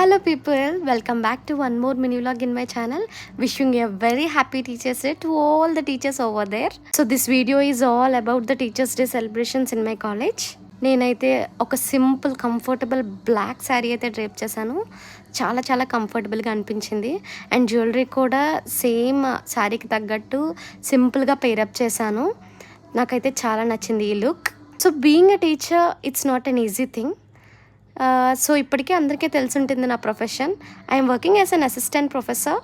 Hello people, welcome back to one more mini vlog in my channel. Wishing a very happy Teachers Day to all the teachers over there. So this video is all about the Teachers Day celebrations in my college. నేనైతే ఒక simple comfortable black sari అయితే drape చేశాను. చాలా కంఫర్టబుల్గా అనిపించింది. And jewellery కూడా same శారీకి తగ్గట్టు సింపుల్గా పేరప్ చేశాను. నాకైతే చాలా నచ్చింది ఈ look. So being a teacher it's not an easy thing. So ఇప్పటికే అందరికీ తెలిసి ఉంటుంది నా profession. I'm working as an assistant professor.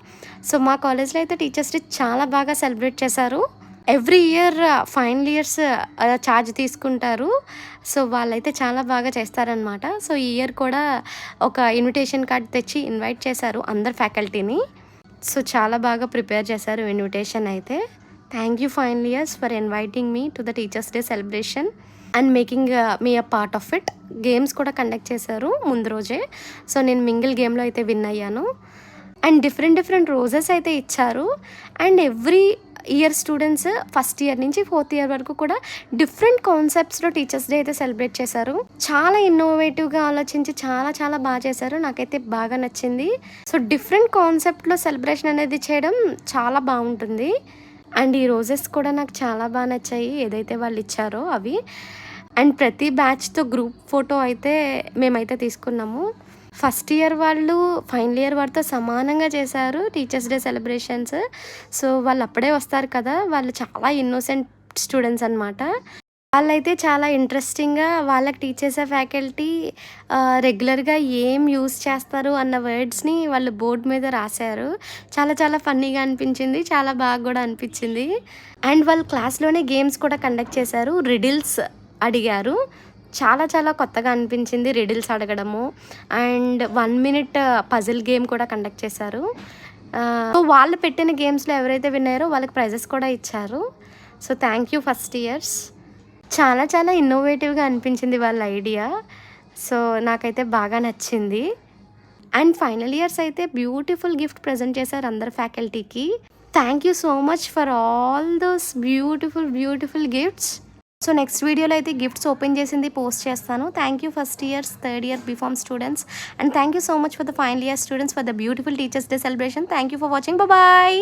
So మా కాలేజ్లో అయితే టీచర్స్ డే చాలా బాగా సెలబ్రేట్ చేశారు. Every year final years charge తీసుకుంటారు. సో వాళ్ళైతే చాలా బాగా చేస్తారనమాట. సో ఈ ఇయర్ కూడా ఒక ఇన్విటేషన్ కార్డ్ తెచ్చి ఇన్వైట్ చేశారు అందరు ఫ్యాకల్టీని. సో చాలా బాగా ప్రిపేర్ చేశారు ఇన్విటేషన్ అయితే. Thank you final years for inviting me to the teachers day celebration and making me a part of it. Games కూడా కండక్ట్ చేశారు ముందు రోజే. సో నేను మింగిల్ గేమ్లో అయితే విన్ అయ్యాను. అండ్ డిఫరెంట్ రోజెస్ అయితే ఇచ్చారు. And every year students first year నుంచి ఫోర్త్ ఇయర్ వరకు కూడా డిఫరెంట్ కాన్సెప్ట్స్లో టీచర్స్ డే అయితే సెలబ్రేట్ చేశారు. చాలా ఇన్నోవేటివ్గా ఆలోచించి చాలా బాగా చేశారు. నాకైతే బాగా నచ్చింది. సో డిఫరెంట్ కాన్సెప్ట్లో సెలబ్రేషన్ అనేది చేయడం చాలా బాగుంటుంది. అండ్ ఈ రోజెస్ కూడా నాకు చాలా బాగా నచ్చాయి ఏదైతే వాళ్ళు ఇచ్చారో అవి. అండ్ ప్రతి బ్యాచ్తో గ్రూప్ ఫోటో అయితే మేమైతే తీసుకున్నాము. ఫస్ట్ ఇయర్ వాళ్ళు ఫైనల్ ఇయర్ వారితో సమానంగా చేశారు టీచర్స్ డే సెలబ్రేషన్స్. సో వాళ్ళు అప్పుడే వస్తారు కదా, వాళ్ళు చాలా ఇన్నోసెంట్ స్టూడెంట్స్ అనమాట. వాళ్ళైతే చాలా ఇంట్రెస్టింగ్గా వాళ్ళకి టీచ్ చేసే ఫ్యాకల్టీ రెగ్యులర్గా ఏం యూస్ చేస్తారు అన్న వర్డ్స్ని వాళ్ళు బోర్డు మీద రాశారు. చాలా ఫన్నీగా అనిపించింది, చాలా బాగా కూడా అనిపించింది. అండ్ వాళ్ళు క్లాస్లోనే గేమ్స్ కూడా కండక్ట్ చేశారు. రిడిల్స్ అడిగారు. చాలా కొత్తగా అనిపించింది రిడిల్స్ అడగడము. అండ్ 1 minute పజిల్ గేమ్ కూడా కండక్ట్ చేశారు. సో వాళ్ళు పెట్టిన గేమ్స్లో ఎవరైతే విన్నారో వాళ్ళకి ప్రైజెస్ కూడా ఇచ్చారు. So thank you first years. చాలా ఇన్నోవేటివ్గా అనిపించింది వాళ్ళ ఐడియా. సో నాకైతే బాగా నచ్చింది. అండ్ ఫైనల్ ఇయర్స్ అయితే బ్యూటిఫుల్ గిఫ్ట్ ప్రజెంట్ చేశారు అందరు ఫ్యాకల్టీకి. Thank you so much for all those beautiful gifts. So next వీడియోలో అయితే గిఫ్ట్స్ ఓపెన్ చేసింది పోస్ట్ చేస్తాను. Thank you first years, third year B Pharm students. And thank you so much for the final year students for the beautiful teachers day celebration. Thank you for watching. Bye.